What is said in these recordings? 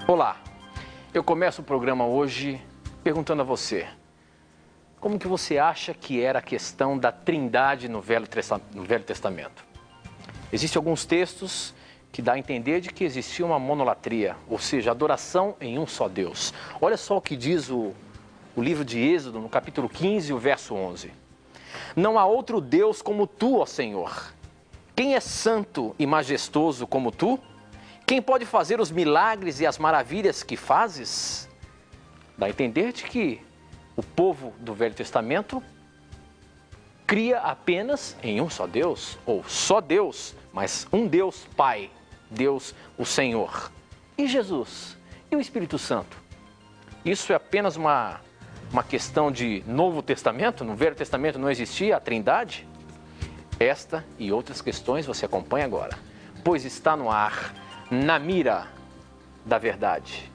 Olá, eu começo o programa hoje perguntando a você, como que você acha que era a questão da trindade no Velho Testamento? Existem alguns textos que dá a entender de que existia uma monolatria, ou seja, adoração em um só Deus. Olha só o que diz o livro de Êxodo, no capítulo 15, o verso 11. Não há outro Deus como tu, ó Senhor. Quem é santo e majestoso como tu? Quem pode fazer os milagres e as maravilhas que fazes? Dá a entender de que o povo do Velho Testamento cria apenas em um só Deus, ou só Deus, mas um Deus Pai, Deus o Senhor. E Jesus? E o Espírito Santo? Isso é apenas uma questão de Novo Testamento? No Velho Testamento não existia a Trindade? Esta e outras questões você acompanha agora, pois está no ar, Na Mira da Verdade.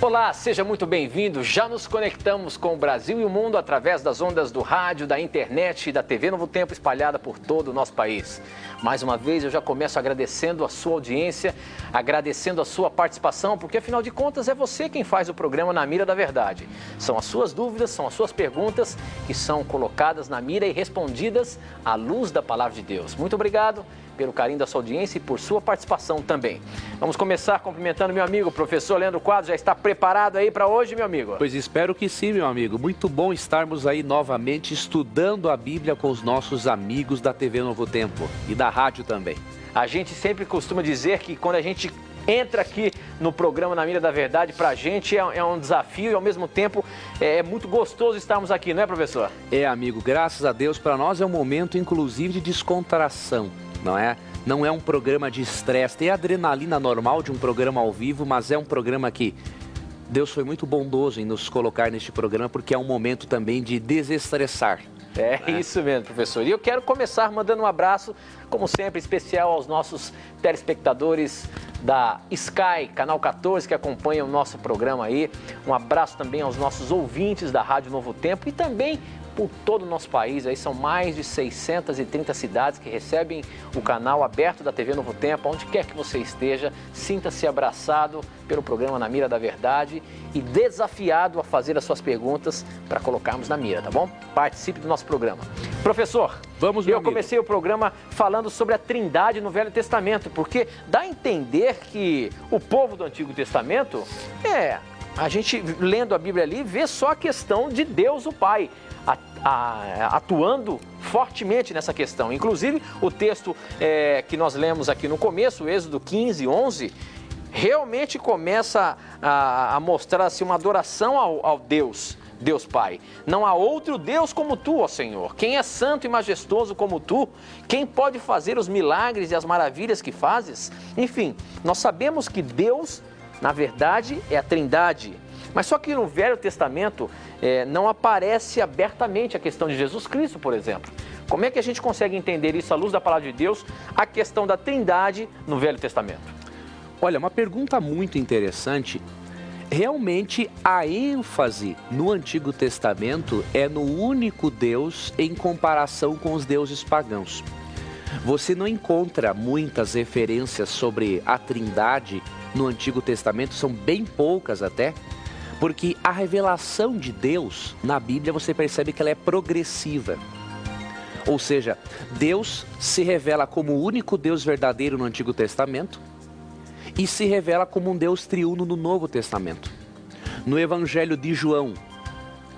Olá, seja muito bem-vindo. Já nos conectamos com o Brasil e o mundo através das ondas do rádio, da internet e da TV Novo Tempo espalhada por todo o nosso país. Mais uma vez eu já começo agradecendo a sua audiência, agradecendo a sua participação, porque afinal de contas é você quem faz o programa Na Mira da Verdade. São as suas dúvidas, são as suas perguntas que são colocadas na mira e respondidas à luz da Palavra de Deus. Muito obrigado pelo carinho da sua audiência e por sua participação também. Vamos começar cumprimentando meu amigo, professor Leandro Quadros. Já está preparado aí para hoje, meu amigo? Pois espero que sim, meu amigo. Muito bom estarmos aí novamente estudando a Bíblia com os nossos amigos da TV Novo Tempo e da rádio também. A gente sempre costuma dizer que quando a gente entra aqui no programa Na Mira da Verdade, pra gente é um desafio e ao mesmo tempo é muito gostoso estarmos aqui, não é, professor? É, amigo, graças a Deus, para nós é um momento inclusive de descontração. Não é? Não é um programa de estresse, tem a adrenalina normal de um programa ao vivo, mas é um programa que Deus foi muito bondoso em nos colocar neste programa, porque é um momento também de desestressar. É isso mesmo, professor. E eu quero começar mandando um abraço, como sempre, especial aos nossos telespectadores da Sky, Canal 14, que acompanham o nosso programa aí. Um abraço também aos nossos ouvintes da Rádio Novo Tempo e também por todo o nosso país. Aí são mais de 630 cidades que recebem o canal aberto da TV Novo Tempo. Onde quer que você esteja, sinta-se abraçado pelo programa Na Mira da Verdade e desafiado a fazer as suas perguntas para colocarmos na mira, tá bom? Participe do nosso programa. Professor, eu comecei o programa falando sobre a Trindade no Velho Testamento, porque dá a entender que o povo do Antigo Testamento, a gente lendo a Bíblia ali, vê só a questão de Deus o Pai, atuando fortemente nessa questão. Inclusive, o texto que nós lemos aqui no começo, Êxodo 15, 11, realmente começa a mostrar assim, uma adoração ao Deus Pai. Não há outro Deus como tu, ó Senhor. Quem é santo e majestoso como tu? Quem pode fazer os milagres e as maravilhas que fazes? Enfim, nós sabemos que Deus, na verdade, é a Trindade. Mas só que no Velho Testamento não aparece abertamente a questão de Jesus Cristo, por exemplo. Como é que a gente consegue entender isso à luz da Palavra de Deus, a questão da Trindade no Velho Testamento? Olha, uma pergunta muito interessante. Realmente a ênfase no Antigo Testamento é no único Deus em comparação com os deuses pagãos. Você não encontra muitas referências sobre a Trindade no Antigo Testamento, são bem poucas até, porque a revelação de Deus na Bíblia você percebe que ela é progressiva. Ou seja, Deus se revela como o único Deus verdadeiro no Antigo Testamento e se revela como um Deus triuno no Novo Testamento. No Evangelho de João,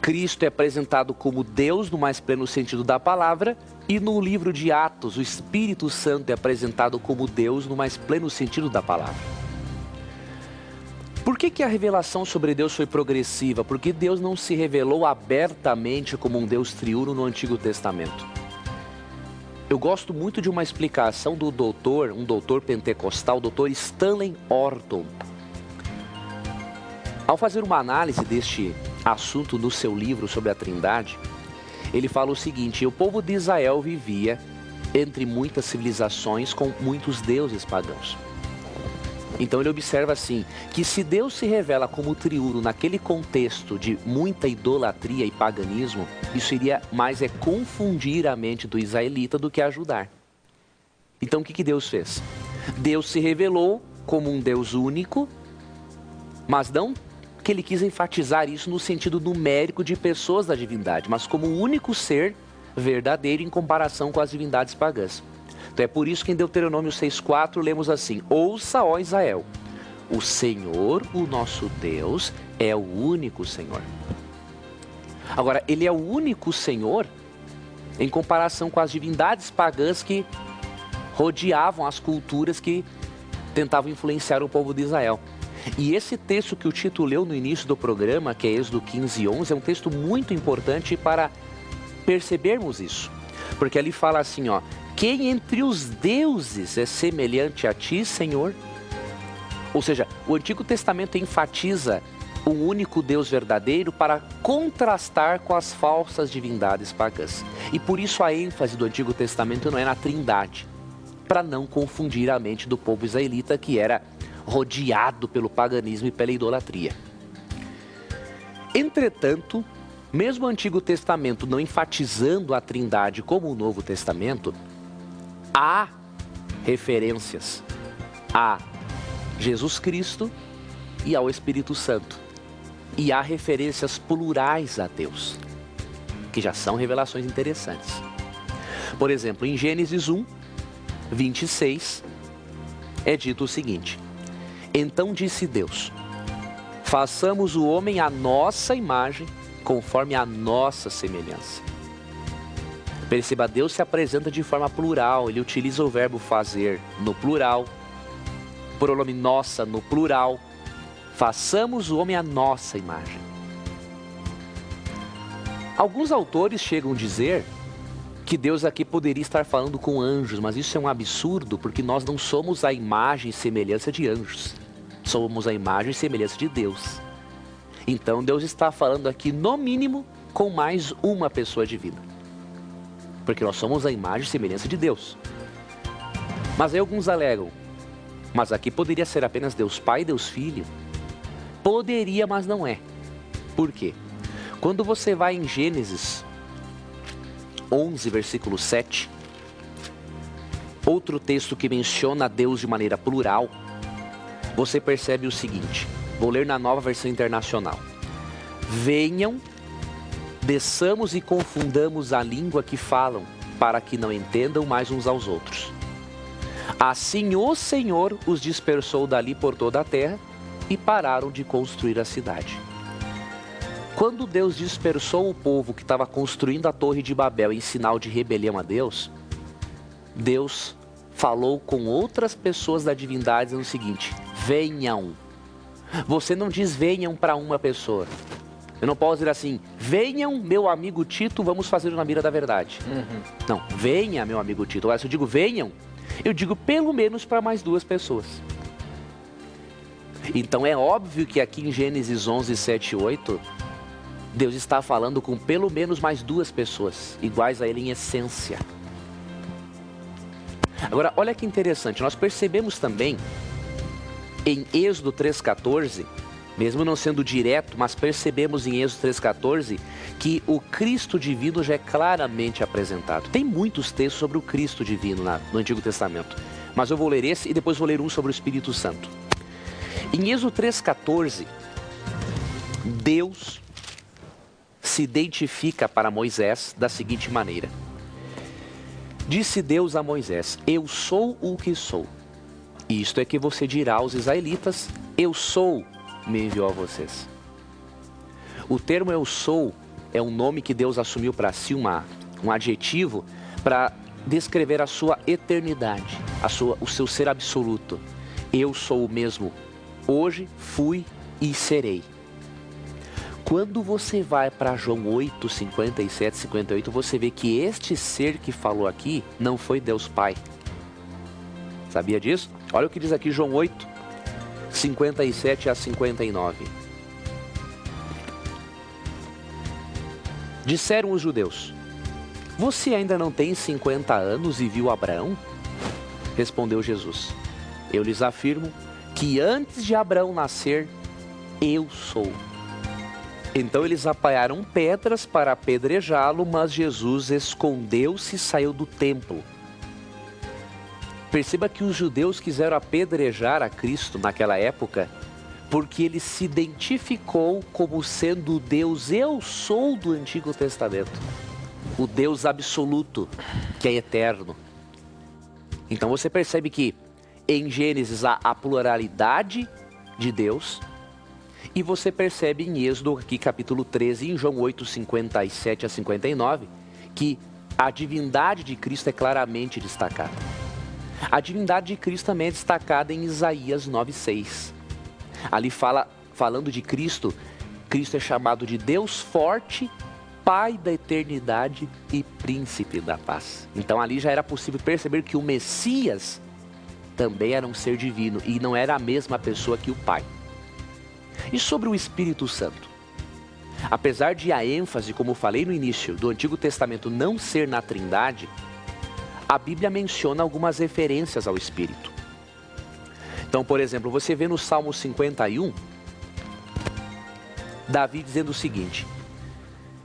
Cristo é apresentado como Deus no mais pleno sentido da palavra, e no livro de Atos, o Espírito Santo é apresentado como Deus no mais pleno sentido da palavra. Por que a revelação sobre Deus foi progressiva? Porque Deus não se revelou abertamente como um Deus triuno no Antigo Testamento. Eu gosto muito de uma explicação do um doutor pentecostal, o doutor Stanley Orton. Ao fazer uma análise deste assunto no seu livro sobre a Trindade, ele fala o seguinte: o povo de Israel vivia entre muitas civilizações com muitos deuses pagãos. Então ele observa assim, que se Deus se revela como triuno naquele contexto de muita idolatria e paganismo, isso iria mais confundir a mente do israelita do que ajudar. Então o que Deus fez? Deus se revelou como um Deus único, mas não que ele quis enfatizar isso no sentido numérico de pessoas da divindade, mas como o único ser verdadeiro em comparação com as divindades pagãs. Então é por isso que em Deuteronômio 6,4 lemos assim: ouça, ó Israel, o Senhor, o nosso Deus, é o único Senhor. Agora, ele é o único Senhor em comparação com as divindades pagãs que rodeavam as culturas que tentavam influenciar o povo de Israel. E esse texto que o Tito leu no início do programa, que é Êxodo 15:11, é um texto muito importante para percebermos isso. Porque ali fala assim, ó: quem entre os deuses é semelhante a ti, Senhor? Ou seja, o Antigo Testamento enfatiza um único Deus verdadeiro para contrastar com as falsas divindades pagãs. E por isso a ênfase do Antigo Testamento não é na Trindade, para não confundir a mente do povo israelita, que era rodeado pelo paganismo e pela idolatria. Entretanto, mesmo o Antigo Testamento não enfatizando a Trindade como o Novo Testamento, há referências a Jesus Cristo e ao Espírito Santo. E há referências plurais a Deus, que já são revelações interessantes. Por exemplo, em Gênesis 1:26, é dito o seguinte: então disse Deus, façamos o homem à nossa imagem, conforme a nossa semelhança. Perceba, Deus se apresenta de forma plural, ele utiliza o verbo fazer no plural, o pronome nossa no plural. Façamos o homem à nossa imagem. Alguns autores chegam a dizer que Deus aqui poderia estar falando com anjos, mas isso é um absurdo, porque nós não somos a imagem e semelhança de anjos. Somos a imagem e semelhança de Deus. Então Deus está falando aqui, no mínimo, com mais uma pessoa divina. Porque nós somos a imagem e semelhança de Deus. Mas aí alguns alegam, mas aqui poderia ser apenas Deus Pai e Deus Filho. Poderia, mas não é. Por quê? Quando você vai em Gênesis 11, versículo 7, outro texto que menciona Deus de maneira plural, você percebe o seguinte, vou ler na Nova Versão Internacional: venham, desçamos e confundamos a língua que falam, para que não entendam mais uns aos outros. Assim o Senhor os dispersou dali por toda a terra e pararam de construir a cidade. Quando Deus dispersou o povo que estava construindo a Torre de Babel em sinal de rebelião a Deus, Deus falou com outras pessoas da divindade dizendo o seguinte: venham. Você não diz venham para uma pessoa. Eu não posso dizer assim: venham, meu amigo Tito, vamos fazer na mira da verdade. Não, venha, meu amigo Tito. Agora, se eu digo venham, eu digo pelo menos para mais duas pessoas. Então é óbvio que aqui em Gênesis 11, 7 e 8, Deus está falando com pelo menos mais duas pessoas, iguais a Ele em essência. Agora, olha que interessante, nós percebemos também em Êxodo 3,14, mesmo não sendo direto, mas percebemos em Êxodo 3,14 que o Cristo divino já é claramente apresentado. Tem muitos textos sobre o Cristo divino no Antigo Testamento, mas eu vou ler esse e depois vou ler um sobre o Espírito Santo. Em Êxodo 3,14, Deus se identifica para Moisés da seguinte maneira: disse Deus a Moisés, eu sou o que sou. Isto é que você dirá aos israelitas, eu sou, me enviou a vocês. O termo eu sou é um nome que Deus assumiu para si, um adjetivo, para descrever a sua eternidade, o seu ser absoluto. Eu sou o mesmo hoje, fui e serei. Quando você vai para João 8, 57, 58, você vê que este ser que falou aqui não foi Deus Pai. Sabia disso? Olha o que diz aqui João 8, 57 a 59. Disseram os judeus, você ainda não tem 50 anos e viu Abraão? Respondeu Jesus: eu lhes afirmo que antes de Abraão nascer, eu sou. Então eles apanharam pedras para apedrejá-lo, mas Jesus escondeu-se e saiu do templo. Perceba que os judeus quiseram apedrejar a Cristo naquela época, porque ele se identificou como sendo o Deus eu sou do Antigo Testamento. O Deus absoluto, que é eterno. Então você percebe que em Gênesis há a pluralidade de Deus, e você percebe em Êxodo, aqui capítulo 13, em João 8, 57 a 59, que a divindade de Cristo é claramente destacada. A divindade de Cristo também é destacada em Isaías 9, 6. Ali falando de Cristo, Cristo é chamado de Deus forte, Pai da eternidade e Príncipe da paz. Então ali já era possível perceber que o Messias também era um ser divino e não era a mesma pessoa que o Pai. E sobre o Espírito Santo? Apesar de a ênfase, como falei no início, do Antigo Testamento não ser na Trindade, a Bíblia menciona algumas referências ao Espírito. Então, por exemplo, você vê no Salmo 51, Davi dizendo o seguinte: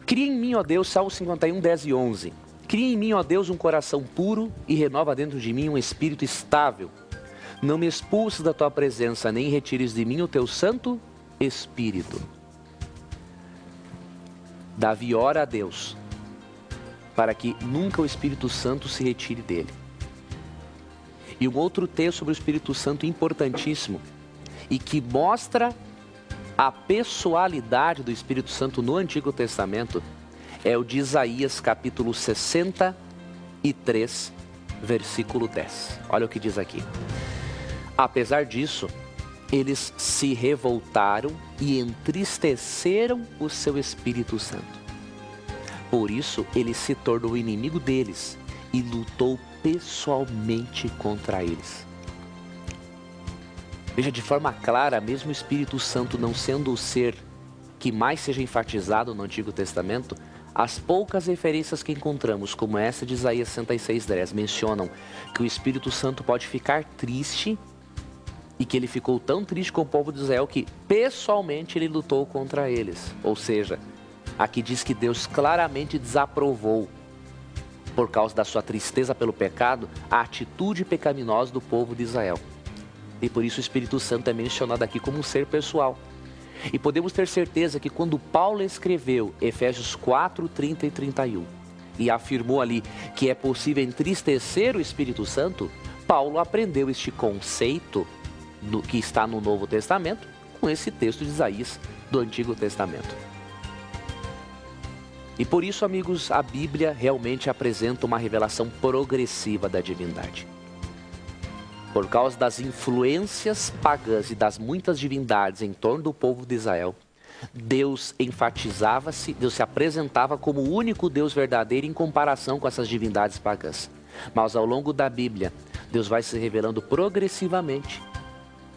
cria em mim, ó Deus, Salmo 51, 10 e 11. Cria em mim, ó Deus, um coração puro e renova dentro de mim um espírito estável. Não me expulses da tua presença, nem retires de mim o teu Santo Espírito. Davi ora a Deus para que nunca o Espírito Santo se retire dele. E um outro texto sobre o Espírito Santo importantíssimo e que mostra a pessoalidade do Espírito Santo no Antigo Testamento é o de Isaías capítulo 63, versículo 10. Olha o que diz aqui. Apesar disso, eles se revoltaram e entristeceram o seu Espírito Santo. Por isso, ele se tornou inimigo deles e lutou pessoalmente contra eles. Veja, de forma clara, mesmo o Espírito Santo não sendo o ser que mais seja enfatizado no Antigo Testamento, as poucas referências que encontramos, como essa de Isaías 66:10, mencionam que o Espírito Santo pode ficar triste e que ele ficou tão triste com o povo de Israel que pessoalmente ele lutou contra eles. Ou seja, aqui diz que Deus claramente desaprovou, por causa da sua tristeza pelo pecado, a atitude pecaminosa do povo de Israel. E por isso o Espírito Santo é mencionado aqui como um ser pessoal. E podemos ter certeza que quando Paulo escreveu Efésios 4, 30 e 31, e afirmou ali que é possível entristecer o Espírito Santo, Paulo aprendeu este conceito que está no Novo Testamento com esse texto de Isaías do Antigo Testamento. E por isso, amigos, a Bíblia realmente apresenta uma revelação progressiva da divindade. Por causa das influências pagãs e das muitas divindades em torno do povo de Israel, Deus enfatizava-se, Deus se apresentava como o único Deus verdadeiro em comparação com essas divindades pagãs. Mas ao longo da Bíblia, Deus vai se revelando progressivamente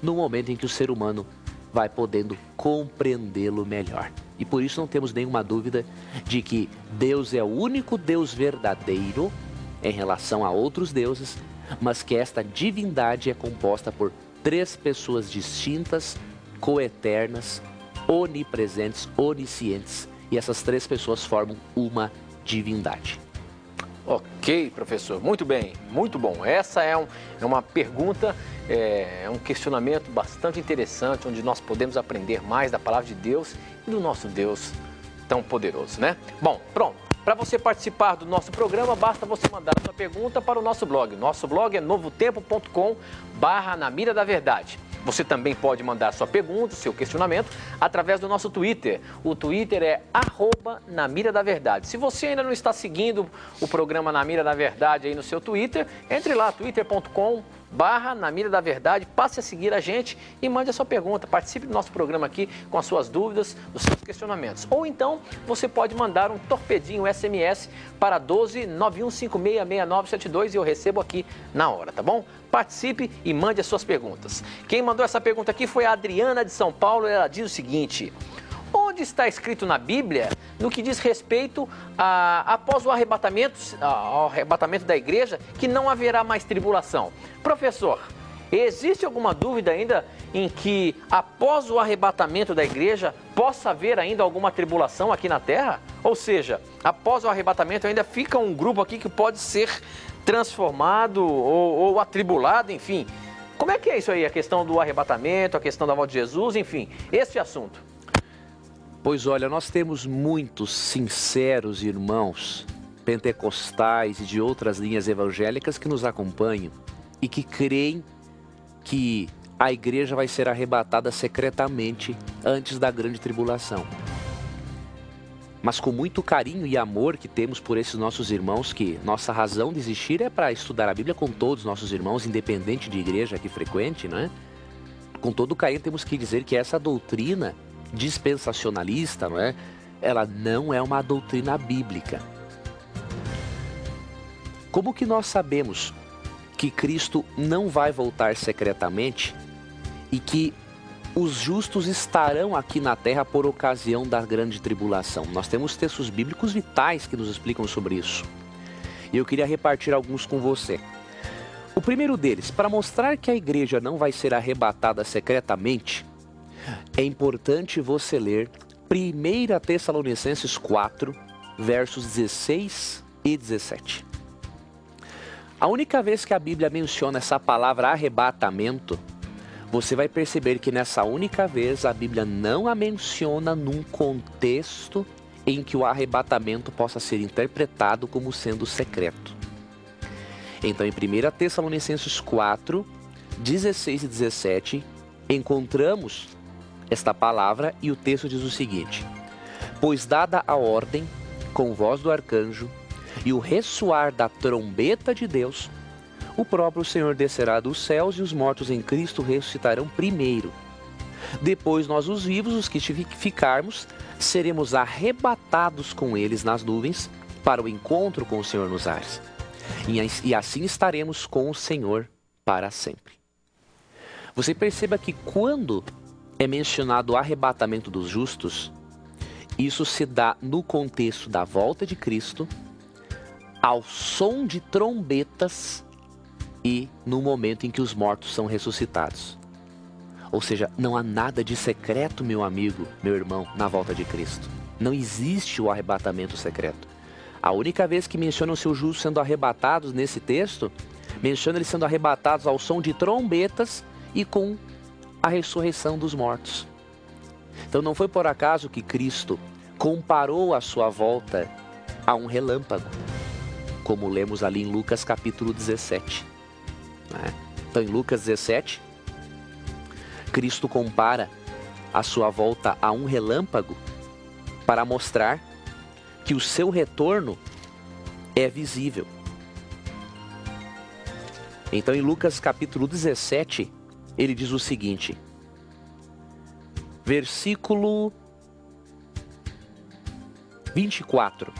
no momento em que o ser humano vai podendo compreendê-lo melhor. E por isso não temos nenhuma dúvida de que Deus é o único Deus verdadeiro em relação a outros deuses, mas que esta divindade é composta por três pessoas distintas, coeternas, onipresentes, oniscientes, e essas três pessoas formam uma divindade. Ok, professor, muito bem, muito bom. Essa é uma pergunta, um questionamento bastante interessante, onde nós podemos aprender mais da palavra de Deus e do nosso Deus tão poderoso, né? Bom, pronto. Para você participar do nosso programa, basta você mandar a sua pergunta para o nosso blog. Nosso blog é novotempo.com/Na Mira da Verdade. Você também pode mandar sua pergunta, seu questionamento, através do nosso Twitter. O Twitter é @Na Mira da Verdade. Se você ainda não está seguindo o programa Na Mira da Verdade aí no seu Twitter, entre lá, twitter.com/Na Mira da Verdade, passe a seguir a gente e mande a sua pergunta. Participe do nosso programa aqui com as suas dúvidas, os seus questionamentos. Ou então, você pode mandar um torpedinho SMS para 12 9156 6972 e eu recebo aqui na hora, tá bom? Participe e mande as suas perguntas. Quem mandou essa pergunta aqui foi a Adriana de São Paulo. Ela diz o seguinte: onde Aonde está escrito na Bíblia, no que diz respeito após o arrebatamento, ao arrebatamento da igreja, que não haverá mais tribulação? Professor, existe alguma dúvida ainda em que após o arrebatamento da igreja possa haver ainda alguma tribulação aqui na Terra? Ou seja, após o arrebatamento ainda fica um grupo aqui que pode ser transformado ou atribulado, enfim. Como é que é isso aí, a questão do arrebatamento, a questão da volta de Jesus, enfim, esse assunto? Pois olha, nós temos muitos sinceros irmãos pentecostais e de outras linhas evangélicas que nos acompanham e que creem que a igreja vai ser arrebatada secretamente antes da grande tribulação. Mas com muito carinho e amor que temos por esses nossos irmãos, que nossa razão de existir é para estudar a Bíblia com todos os nossos irmãos, independente de igreja que frequente, né? Com todo carinho temos que dizer que essa doutrina dispensacionalista, não é? Ela não é uma doutrina bíblica. Como que nós sabemos que Cristo não vai voltar secretamente e que os justos estarão aqui na terra por ocasião da grande tribulação? Nós temos textos bíblicos vitais que nos explicam sobre isso. E eu queria repartir alguns com você. O primeiro deles, para mostrar que a igreja não vai ser arrebatada secretamente, é importante você ler 1 Tessalonicenses 4, versos 16 e 17. A única vez que a Bíblia menciona essa palavra arrebatamento, você vai perceber que nessa única vez a Bíblia não a menciona num contexto em que o arrebatamento possa ser interpretado como sendo secreto. Então, em 1 Tessalonicenses 4, 16 e 17, encontramos esta palavra e o texto diz o seguinte: pois dada a ordem, com voz do arcanjo, e o ressoar da trombeta de Deus, o próprio Senhor descerá dos céus e os mortos em Cristo ressuscitarão primeiro. Depois nós, os vivos, os que ficarmos, seremos arrebatados com eles nas nuvens para o encontro com o Senhor nos ares. E assim estaremos com o Senhor para sempre. Você perceba que quando é mencionado o arrebatamento dos justos, isso se dá no contexto da volta de Cristo, ao som de trombetas e no momento em que os mortos são ressuscitados. Ou seja, não há nada de secreto, meu amigo, meu irmão, na volta de Cristo. Não existe o arrebatamento secreto. A única vez que menciona os seus justos sendo arrebatados nesse texto, menciona eles sendo arrebatados ao som de trombetas e com a ressurreição dos mortos. Então não foi por acaso que Cristo comparou a sua volta a um relâmpago, como lemos ali em Lucas capítulo 17. Então em Lucas 17, Cristo compara a sua volta a um relâmpago para mostrar que o seu retorno é visível. Então em Lucas capítulo 17, ele diz o seguinte, versículo 24.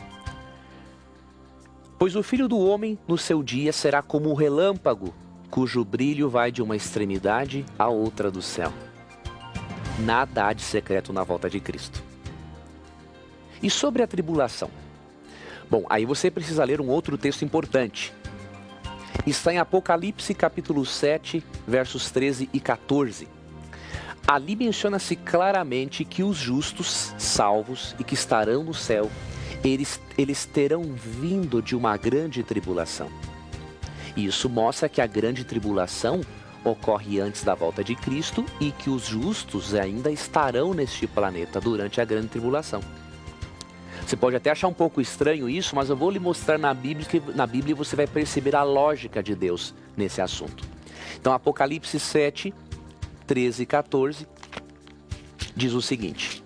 Pois o Filho do Homem no seu dia será como um relâmpago, cujo brilho vai de uma extremidade à outra do céu. Nada há de secreto na volta de Cristo. E sobre a tribulação? Bom, aí você precisa ler um outro texto importante. Está em Apocalipse capítulo 7, versos 13 e 14. Ali menciona-se claramente que os justos, salvos e que estarão no céu, eles terão vindo de uma grande tribulação. E isso mostra que a grande tribulação ocorre antes da volta de Cristo e que os justos ainda estarão neste planeta durante a grande tribulação. Você pode até achar um pouco estranho isso, mas eu vou lhe mostrar na Bíblia você vai perceber a lógica de Deus nesse assunto. Então, Apocalipse 7, 13 e 14 diz o seguinte.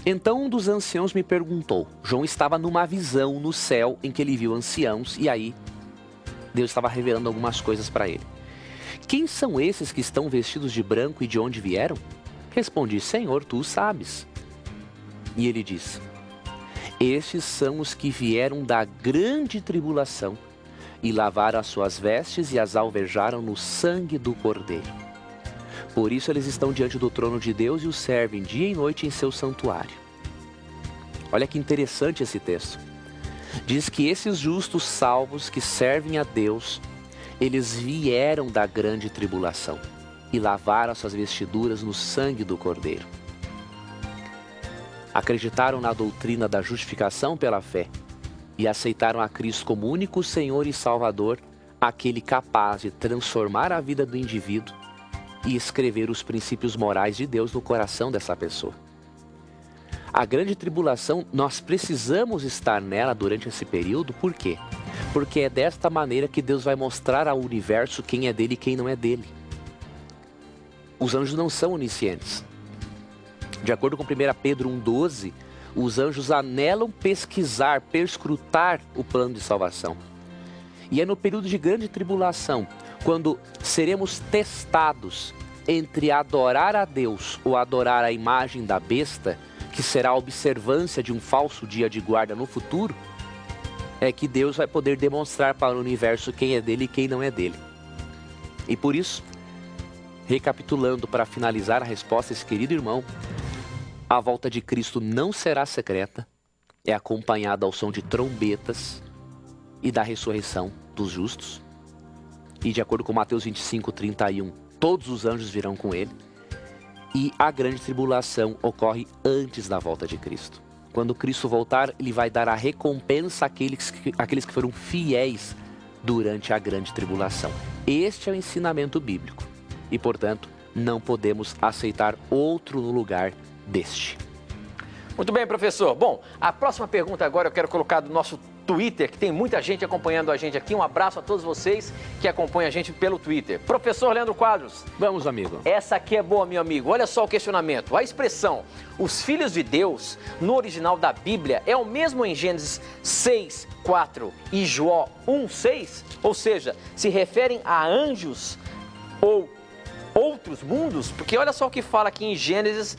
Então um dos anciãos me perguntou, João estava numa visão no céu em que ele viu anciãos e aí Deus estava revelando algumas coisas para ele. Quem são esses que estão vestidos de branco e de onde vieram? Respondi, Senhor, tu sabes. E ele disse, estes são os que vieram da grande tribulação e lavaram as suas vestes e as alvejaram no sangue do Cordeiro. Por isso eles estão diante do trono de Deus e o servem dia e noite em seu santuário. Olha que interessante esse texto. Diz que esses justos salvos que servem a Deus, eles vieram da grande tribulação e lavaram suas vestiduras no sangue do Cordeiro. Acreditaram na doutrina da justificação pela fé e aceitaram a Cristo como único Senhor e Salvador, aquele capaz de transformar a vida do indivíduo e escrever os princípios morais de Deus no coração dessa pessoa. A grande tribulação, nós precisamos estar nela durante esse período, por quê? Porque é desta maneira que Deus vai mostrar ao universo quem é dele e quem não é dele. Os anjos não são oniscientes. De acordo com 1 Pedro 1,12, os anjos anelam pesquisar, perscrutar o plano de salvação. E é no período de grande tribulação, quando seremos testados entre adorar a Deus ou adorar a imagem da besta, que será a observância de um falso dia de guarda no futuro, é que Deus vai poder demonstrar para o universo quem é dele e quem não é dele. E por isso, recapitulando para finalizar a resposta, esse querido irmão, a volta de Cristo não será secreta, é acompanhada ao som de trombetas e da ressurreição dos justos. E de acordo com Mateus 25:31, todos os anjos virão com ele. E a grande tribulação ocorre antes da volta de Cristo. Quando Cristo voltar, ele vai dar a recompensa àqueles que foram fiéis durante a grande tribulação. Este é o ensinamento bíblico. E, portanto, não podemos aceitar outro no lugar deste. Muito bem, professor. Bom, a próxima pergunta agora eu quero colocar do nosso Twitter, que tem muita gente acompanhando a gente aqui. Um abraço a todos vocês que acompanham a gente pelo Twitter. Professor Leandro Quadros. Vamos, amigo. Essa aqui é boa, meu amigo. Olha só o questionamento. A expressão os filhos de Deus, no original da Bíblia, é o mesmo em Gênesis 6:4 e Jó 1:6? Ou seja, se referem a anjos ou outros mundos? Porque olha só o que fala aqui em Gênesis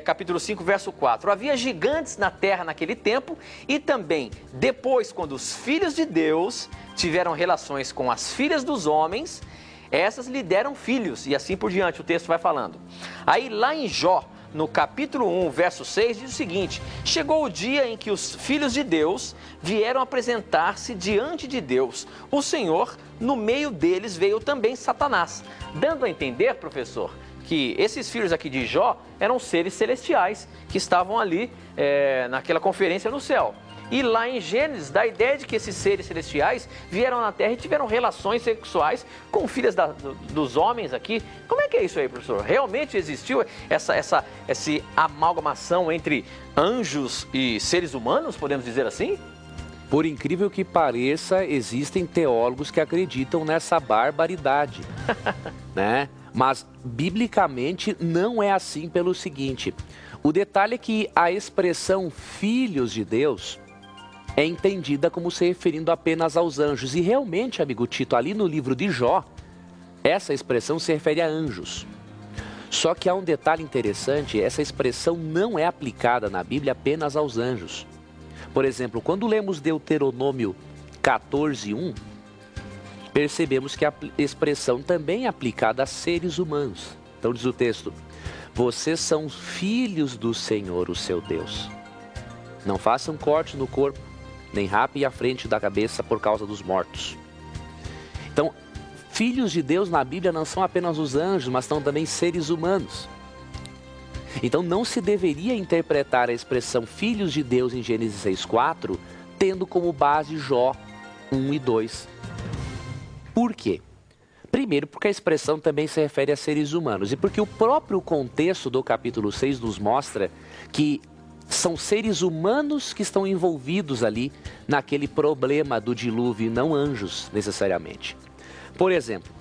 capítulo 5, verso 4. Havia gigantes na terra naquele tempo e também depois, quando os filhos de Deus tiveram relações com as filhas dos homens, essas lhe deram filhos e assim por diante, o texto vai falando. Aí lá em Jó, no capítulo 1, verso 6, diz o seguinte: chegou o dia em que os filhos de Deus vieram apresentar-se diante de Deus. O Senhor, no meio deles, veio também Satanás. Dando a entender, professor, que esses filhos aqui de Jó eram seres celestiais que estavam ali naquela conferência no céu. E lá em Gênesis, dá a ideia de que esses seres celestiais vieram na Terra e tiveram relações sexuais com filhas dos homens aqui. Como é que é isso aí, professor? Realmente existiu essa amalgamação entre anjos e seres humanos, podemos dizer assim? Por incrível que pareça, existem teólogos que acreditam nessa barbaridade, né? Mas, biblicamente, não é assim pelo seguinte. O detalhe é que a expressão filhos de Deus é entendida como se referindo apenas aos anjos. E realmente, amigo Tito, ali no livro de Jó, essa expressão se refere a anjos. Só que há um detalhe interessante, essa expressão não é aplicada na Bíblia apenas aos anjos. Por exemplo, quando lemos Deuteronômio 14:1, percebemos que a expressão também é aplicada a seres humanos. Então diz o texto: vocês são filhos do Senhor, o seu Deus. Não façam corte no corpo, nem rapem a frente da cabeça por causa dos mortos. Então, filhos de Deus na Bíblia não são apenas os anjos, mas são também seres humanos. Então não se deveria interpretar a expressão filhos de Deus em Gênesis 6:4, tendo como base Jó 1 e 2. Por quê? Primeiro, porque a expressão também se refere a seres humanos e porque o próprio contexto do capítulo 6 nos mostra que são seres humanos que estão envolvidos ali naquele problema do dilúvio e não anjos necessariamente. Por exemplo,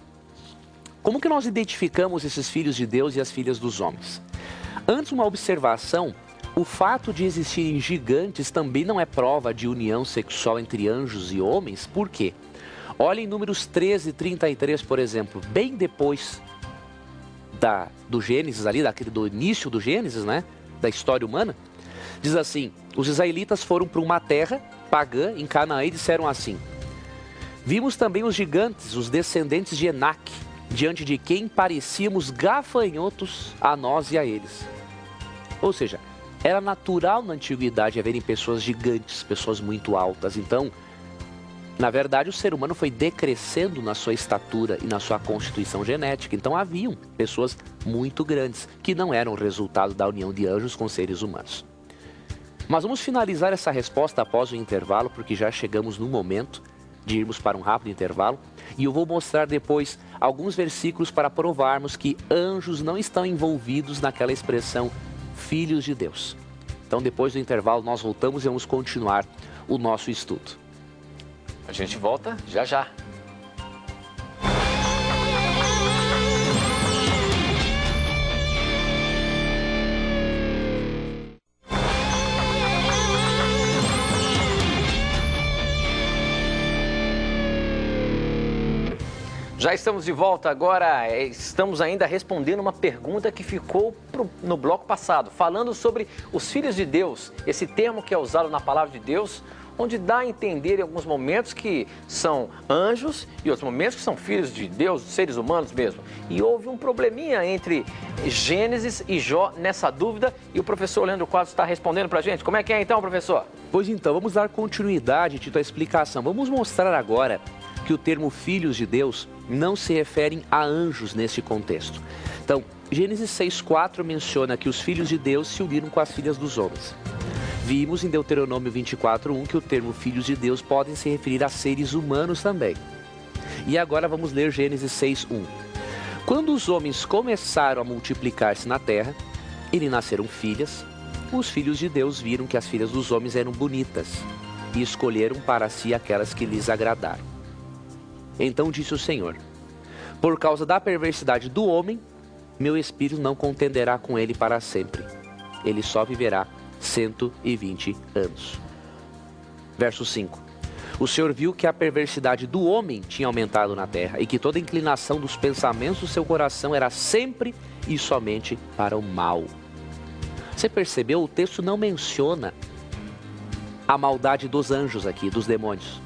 como que nós identificamos esses filhos de Deus e as filhas dos homens? Antes, uma observação: o fato de existirem gigantes também não é prova de união sexual entre anjos e homens. Por quê? Olha em Números 13:33, por exemplo, bem depois do Gênesis ali, do início do Gênesis, né? Da história humana, diz assim: os israelitas foram para uma terra pagã em Canaã e disseram assim: vimos também os gigantes, os descendentes de Enaque, diante de quem parecíamos gafanhotos a nós e a eles. Ou seja, era natural na antiguidade haverem pessoas gigantes, pessoas muito altas. Então, na verdade, o ser humano foi decrescendo na sua estatura e na sua constituição genética. Então, haviam pessoas muito grandes, que não eram resultado da união de anjos com seres humanos. Mas vamos finalizar essa resposta após o intervalo, porque já chegamos no momento de irmos para um rápido intervalo. E eu vou mostrar depois alguns versículos para provarmos que anjos não estão envolvidos naquela expressão filhos de Deus. Então, depois do intervalo, nós voltamos e vamos continuar o nosso estudo. A gente volta já já. Já estamos de volta agora, estamos ainda respondendo uma pergunta que ficou no bloco passado, falando sobre os filhos de Deus, esse termo que é usado na palavra de Deus, onde dá a entender em alguns momentos que são anjos e outros momentos que são filhos de Deus, seres humanos mesmo. E houve um probleminha entre Gênesis e Jó nessa dúvida e o professor Leandro Quadros está respondendo para a gente. Como é que é então, professor? Pois então, vamos dar continuidade, Tito, à explicação. Vamos mostrar agora que o termo filhos de Deus não se referem a anjos nesse contexto. Então, Gênesis 6,4 menciona que os filhos de Deus se uniram com as filhas dos homens. Vimos em Deuteronômio 24:1 que o termo filhos de Deus podem se referir a seres humanos também. E agora vamos ler Gênesis 6:1. Quando os homens começaram a multiplicar-se na terra e lhe nasceram filhas, os filhos de Deus viram que as filhas dos homens eram bonitas e escolheram para si aquelas que lhes agradaram. Então disse o Senhor: por causa da perversidade do homem, meu espírito não contenderá com ele para sempre. Ele só viverá 120 anos. Verso 5. O Senhor viu que a perversidade do homem tinha aumentado na terra e que toda inclinação dos pensamentos do seu coração era sempre e somente para o mal. Você percebeu? O texto não menciona a maldade dos anjos aqui, dos demônios.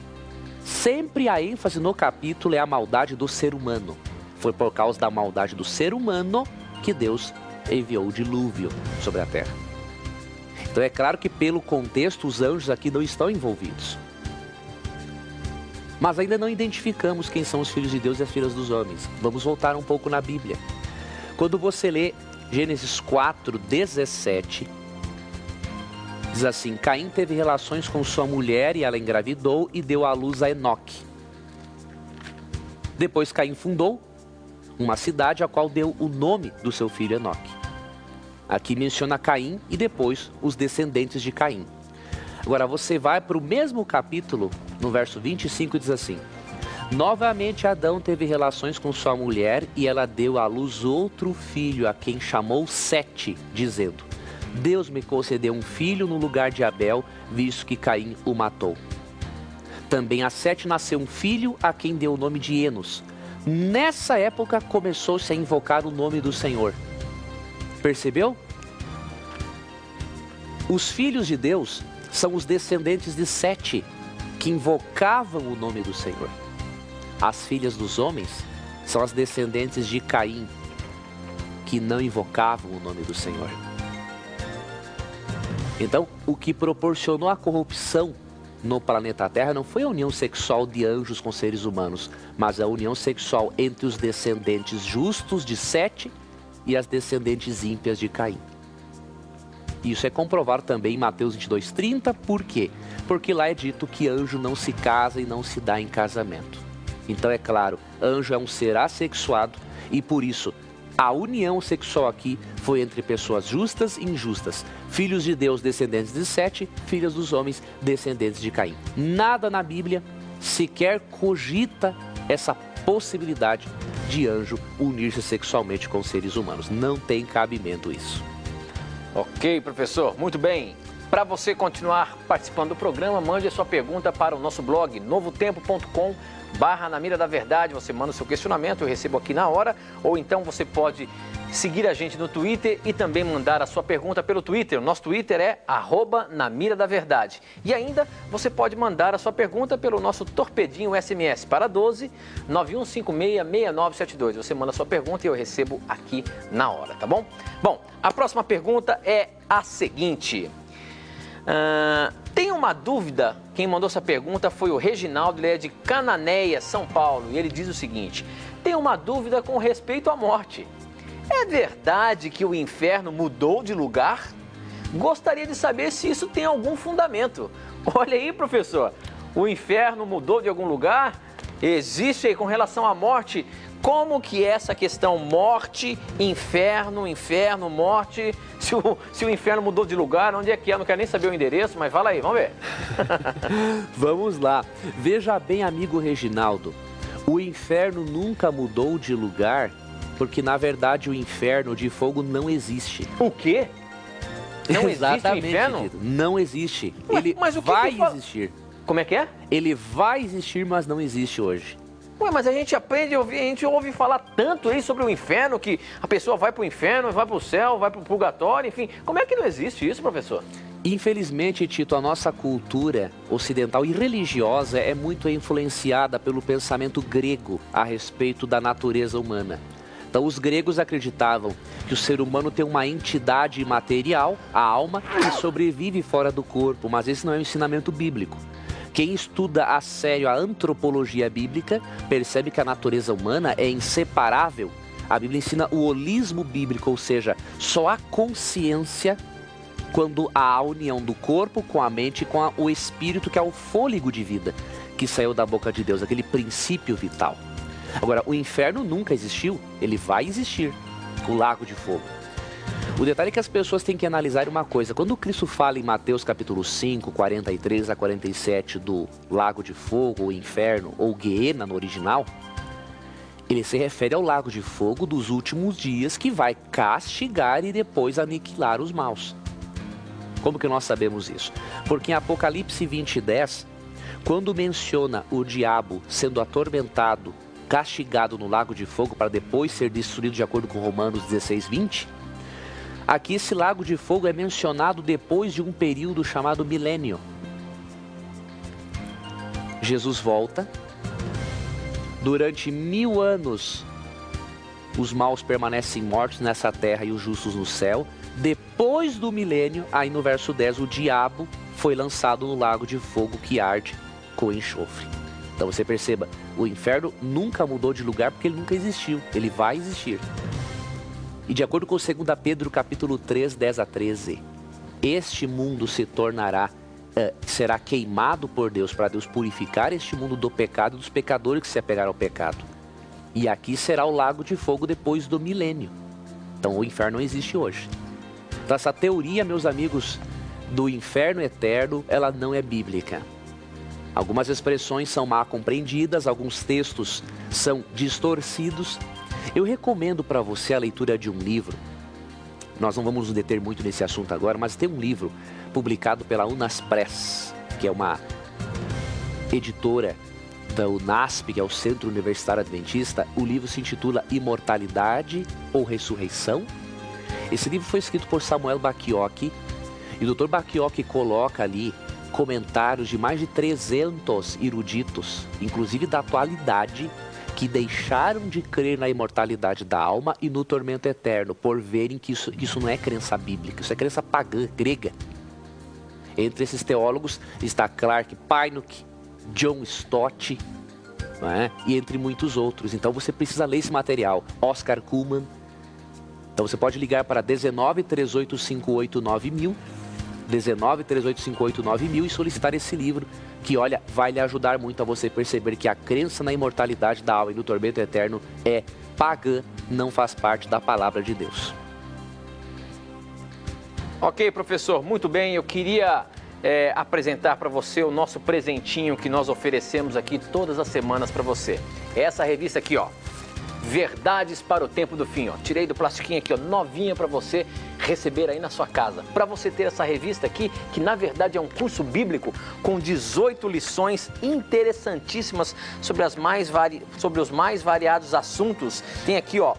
Sempre a ênfase no capítulo é a maldade do ser humano. Foi por causa da maldade do ser humano que Deus enviou o dilúvio sobre a terra. Então é claro que pelo contexto os anjos aqui não estão envolvidos. Mas ainda não identificamos quem são os filhos de Deus e as filhas dos homens. Vamos voltar um pouco na Bíblia. Quando você lê Gênesis 4:17, diz assim: Caim teve relações com sua mulher e ela engravidou e deu à luz a Enoque. Depois Caim fundou uma cidade a qual deu o nome do seu filho Enoque. Aqui menciona Caim e depois os descendentes de Caim. Agora você vai para o mesmo capítulo, no verso 25, e diz assim: novamente Adão teve relações com sua mulher e ela deu à luz outro filho, a quem chamou Sete, dizendo: Deus me concedeu um filho no lugar de Abel, visto que Caim o matou. Também a Sete nasceu um filho, a quem deu o nome de Enos. Nessa época começou-se a invocar o nome do Senhor. Percebeu? Os filhos de Deus são os descendentes de Sete, que invocavam o nome do Senhor. As filhas dos homens são as descendentes de Caim, que não invocavam o nome do Senhor. Então, o que proporcionou a corrupção no planeta Terra não foi a união sexual de anjos com seres humanos, mas a união sexual entre os descendentes justos de Sete e as descendentes ímpias de Caim. Isso é comprovado também em Mateus 22:30, por quê? Porque lá é dito que anjo não se casa e não se dá em casamento. Então é claro, anjo é um ser assexuado e por isso a união sexual aqui foi entre pessoas justas e injustas. Filhos de Deus, descendentes de Sete, filhas dos homens, descendentes de Caim. Nada na Bíblia sequer cogita essa possibilidade de anjo unir-se sexualmente com seres humanos. Não tem cabimento isso. Ok, professor, muito bem. Para você continuar participando do programa, mande a sua pergunta para o nosso blog novotempo.com/Na Mira da Verdade. Você manda o seu questionamento, eu recebo aqui na hora. Ou então você pode seguir a gente no Twitter e também mandar a sua pergunta pelo Twitter. O nosso Twitter é @Na Mira da Verdade. E ainda você pode mandar a sua pergunta pelo nosso torpedinho SMS para 12 9156 6972. Você manda a sua pergunta e eu recebo aqui na hora, tá bom? Bom, a próxima pergunta é a seguinte. Tem uma dúvida, quem mandou essa pergunta foi o Reginaldo, ele é de Cananéia, São Paulo, e ele diz o seguinte: tem uma dúvida com respeito à morte. É verdade que o inferno mudou de lugar? Gostaria de saber se isso tem algum fundamento. Olha aí, professor, o inferno mudou de algum lugar? Existe aí com relação à morte? Como que é essa questão morte, inferno, inferno, morte? Se o inferno mudou de lugar, onde é que é? Não quero nem saber o endereço, mas fala aí, vamos ver. Vamos lá. Veja bem, amigo Reginaldo, o inferno nunca mudou de lugar, porque na verdade o inferno de fogo não existe. O quê? Não existe o inferno? Querido, não existe. Ué, ele mas o que vai que fala? existir. Como é que é? Ele vai existir, mas não existe hoje. Ué, mas a gente aprende, a gente ouve falar tanto aí sobre o inferno, que a pessoa vai para o inferno, vai para o céu, vai para o purgatório, enfim. Como é que não existe isso, professor? Infelizmente, Tito, a nossa cultura ocidental e religiosa é muito influenciada pelo pensamento grego a respeito da natureza humana. Então, os gregos acreditavam que o ser humano tem uma entidade imaterial, a alma, que sobrevive fora do corpo, mas esse não é um ensinamento bíblico. Quem estuda a sério a antropologia bíblica percebe que a natureza humana é inseparável. A Bíblia ensina o holismo bíblico, ou seja, só há consciência quando há a união do corpo com a mente e com o espírito, que é o fôlego de vida que saiu da boca de Deus, aquele princípio vital. Agora, o inferno nunca existiu, ele vai existir, o lago de fogo. O detalhe é que as pessoas têm que analisar uma coisa. Quando Cristo fala em Mateus capítulo 5, 43 a 47 do lago de fogo, ou inferno, ou Guiena no original, ele se refere ao lago de fogo dos últimos dias, que vai castigar e depois aniquilar os maus. Como que nós sabemos isso? Porque em Apocalipse 20:10, quando menciona o diabo sendo atormentado, castigado no lago de fogo para depois ser destruído de acordo com Romanos 16:20, aqui esse lago de fogo é mencionado depois de um período chamado milênio. Jesus volta, durante 1000 anos os maus permanecem mortos nessa terra e os justos no céu. Depois do milênio, aí no verso 10, o diabo foi lançado no lago de fogo que arde com enxofre. Então você perceba, o inferno nunca mudou de lugar porque ele nunca existiu, ele vai existir. E de acordo com 2 Pedro capítulo 3, 10 a 13, este mundo se tornará, será queimado por Deus, para Deus purificar este mundo do pecado e dos pecadores que se apegaram ao pecado. E aqui será o lago de fogo depois do milênio. Então o inferno não existe hoje. Então essa teoria, meus amigos, do inferno eterno, ela não é bíblica. Algumas expressões são mal compreendidas, alguns textos são distorcidos. Eu recomendo para você a leitura de um livro. Nós não vamos nos deter muito nesse assunto agora, mas tem um livro publicado pela Unaspress, que é uma editora da UNASP, que é o Centro Universitário Adventista. O livro se intitula Imortalidade ou Ressurreição. Esse livro foi escrito por Samuel Bacchiocchi, e o Dr. Bacchiocchi coloca ali comentários de mais de 300 eruditos, inclusive da atualidade, que deixaram de crer na imortalidade da alma e no tormento eterno, por verem que isso não é crença bíblica, isso é crença pagã, grega. Entre esses teólogos está Clark Pinnock, John Stott, não é? E entre muitos outros. Então você precisa ler esse material. Oscar Cullmann. Então você pode ligar para 19 3858 9000, 19 3858 9000 e solicitar esse livro, que, olha, vai lhe ajudar muito a você perceber que a crença na imortalidade da alma e no tormento eterno é pagã, não faz parte da palavra de Deus. Ok, professor, muito bem. Eu queria apresentar para você o nosso presentinho que nós oferecemos aqui todas as semanas para você. É essa revista aqui, ó. Verdades para o Tempo do Fim. Ó. Tirei do plastiquinho aqui, ó, novinha para você receber aí na sua casa. Para você ter essa revista aqui, que na verdade é um curso bíblico com 18 lições interessantíssimas sobre os mais variados assuntos. Tem aqui, ó,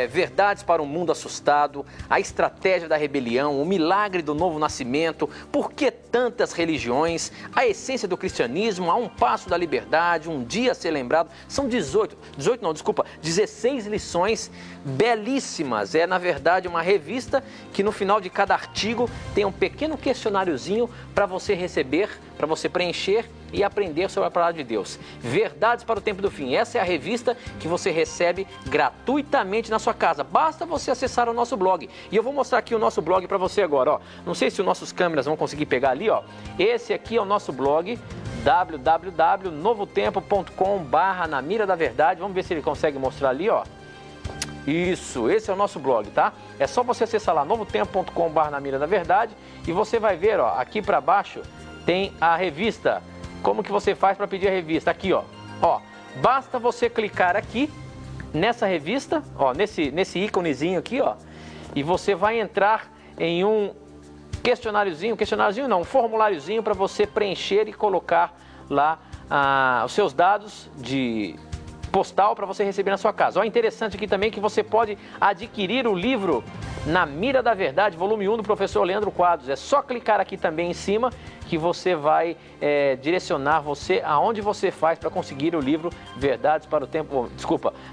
verdades para um mundo assustado, a estratégia da rebelião, o milagre do novo nascimento, por que tantas religiões, a essência do cristianismo, a um passo da liberdade, um dia a ser lembrado. São 16 lições belíssimas. É, na verdade, uma revista que no final de cada artigo tem um pequeno questionáriozinho para você receber, para você preencher e aprender sobre a palavra de Deus. Verdades para o Tempo do Fim. Essa é a revista que você recebe gratuitamente na sua casa. Basta você acessar o nosso blog. E eu vou mostrar aqui o nosso blog para você agora. Ó. Não sei se os nossos câmeras vão conseguir pegar ali. Ó. Esse aqui é o nosso blog, www.novotempo.com/na mira da verdade. Vamos ver se ele consegue mostrar ali, ó. Isso, esse é o nosso blog, tá? É só você acessar lá, novotempo.com/na mira da verdade, e você vai ver, ó, aqui para baixo tem a revista. Como que você faz para pedir a revista? Aqui, ó. Ó, basta você clicar aqui nessa revista, ó, nesse íconezinho aqui, ó, e você vai entrar em um um formuláriozinho para você preencher e colocar lá os seus dados de postal para você receber na sua casa. Ó, interessante aqui também que você pode adquirir o livro Na Mira da Verdade, volume 1 do professor Leandro Quadros. É só clicar aqui também em cima que você vai direcionar você aonde você faz para conseguir o livro Verdades para o Tempo...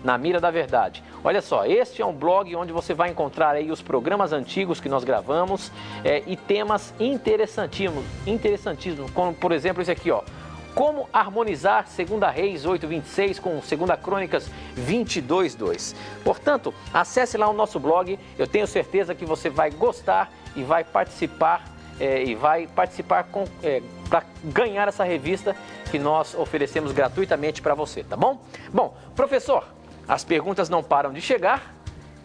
Na Mira da Verdade. Olha só, este é um blog onde você vai encontrar aí os programas antigos que nós gravamos e temas interessantíssimos, como por exemplo esse aqui, ó. Como harmonizar 2 Reis 8:26 com 2 Crônicas 22:2. Portanto, acesse lá o nosso blog, eu tenho certeza que você vai gostar e vai participar para ganhar essa revista que nós oferecemos gratuitamente para você, tá bom? Bom, professor, as perguntas não param de chegar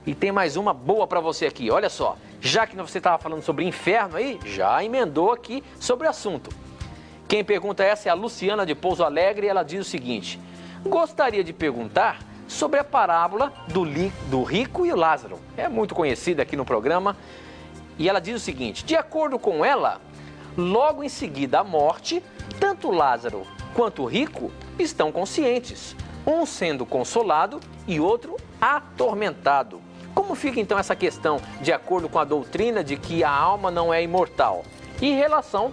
e tem mais uma boa para você aqui. Olha só, já que você estava falando sobre inferno aí, já emendou aqui sobre o assunto. Quem pergunta essa é a Luciana de Pouso Alegre e ela diz o seguinte: gostaria de perguntar sobre a parábola do rico e o Lázaro. É muito conhecida aqui no programa. E ela diz o seguinte: de acordo com ela, logo em seguida à morte, tanto Lázaro quanto o rico estão conscientes, um sendo consolado e outro atormentado. Como fica então essa questão de acordo com a doutrina de que a alma não é imortal? E em relação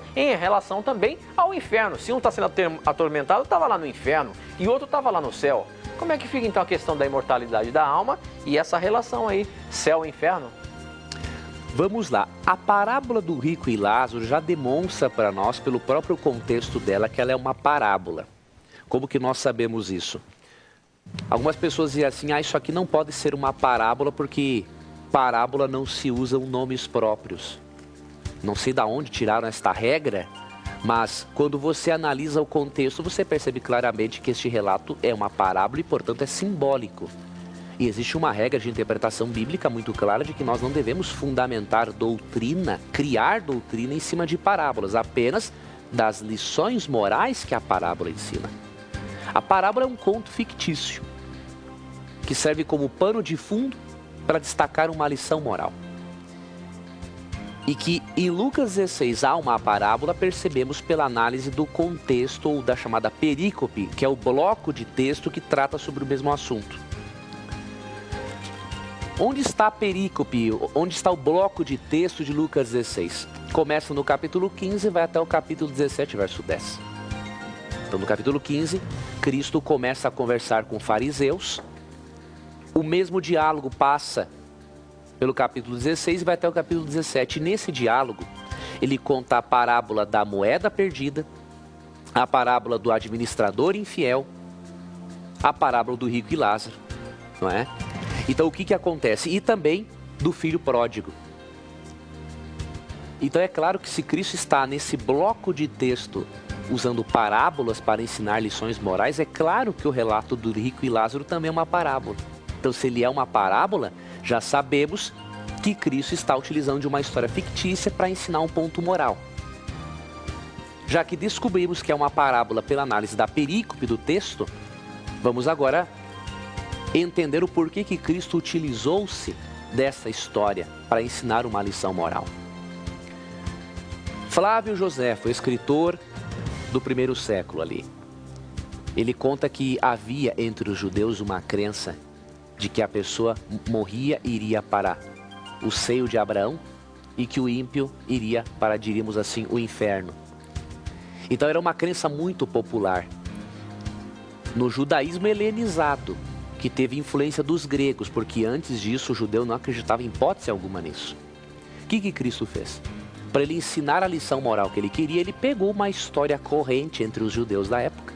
também ao inferno. Se um está sendo atormentado, estava lá no inferno e outro estava lá no céu. Como é que fica então a questão da imortalidade da alma e essa relação aí, céu e inferno? Vamos lá, a parábola do rico e Lázaro já demonstra para nós, pelo próprio contexto dela, que ela é uma parábola. Como que nós sabemos isso? Algumas pessoas dizem assim, isso aqui não pode ser uma parábola porque parábola não se usam nomes próprios. Não sei de onde tiraram esta regra, mas quando você analisa o contexto, você percebe claramente que este relato é uma parábola e, portanto, é simbólico. E existe uma regra de interpretação bíblica muito clara de que nós não devemos fundamentar doutrina, criar doutrina em cima de parábolas, apenas das lições morais que a parábola ensina. A parábola é um conto fictício, que serve como pano de fundo para destacar uma lição moral. E que em Lucas 16 há uma parábola, percebemos pela análise do contexto ou da chamada perícope, que é o bloco de texto que trata sobre o mesmo assunto. Onde está a perícope? Onde está o bloco de texto de Lucas 16? Começa no capítulo 15 e vai até o capítulo 17, verso 10. Então, no capítulo 15, Cristo começa a conversar com fariseus. O mesmo diálogo passa pelo capítulo 16 e vai até o capítulo 17. Nesse diálogo, ele conta a parábola da moeda perdida, a parábola do administrador infiel, a parábola do rico e Lázaro, não é? Então, o que acontece? E também do filho pródigo. Então, é claro que se Cristo está nesse bloco de texto usando parábolas para ensinar lições morais, é claro que o relato do rico e Lázaro também é uma parábola. Então, se ele é uma parábola, já sabemos que Cristo está utilizando de uma história fictícia para ensinar um ponto moral. Já que descobrimos que é uma parábola pela análise da perícope do texto, vamos agora entender o porquê que Cristo utilizou-se dessa história para ensinar uma lição moral. Flávio Joséfo, escritor do primeiro século ali, ele conta que havia entre os judeus uma crença de que a pessoa morria e iria para o seio de Abraão e que o ímpio iria para, diríamos assim, o inferno. Então era uma crença muito popular no judaísmo helenizado, que teve influência dos gregos, porque antes disso o judeu não acreditava em hipótese alguma nisso. O que Cristo fez? Para ele ensinar a lição moral que ele queria, ele pegou uma história corrente entre os judeus da época.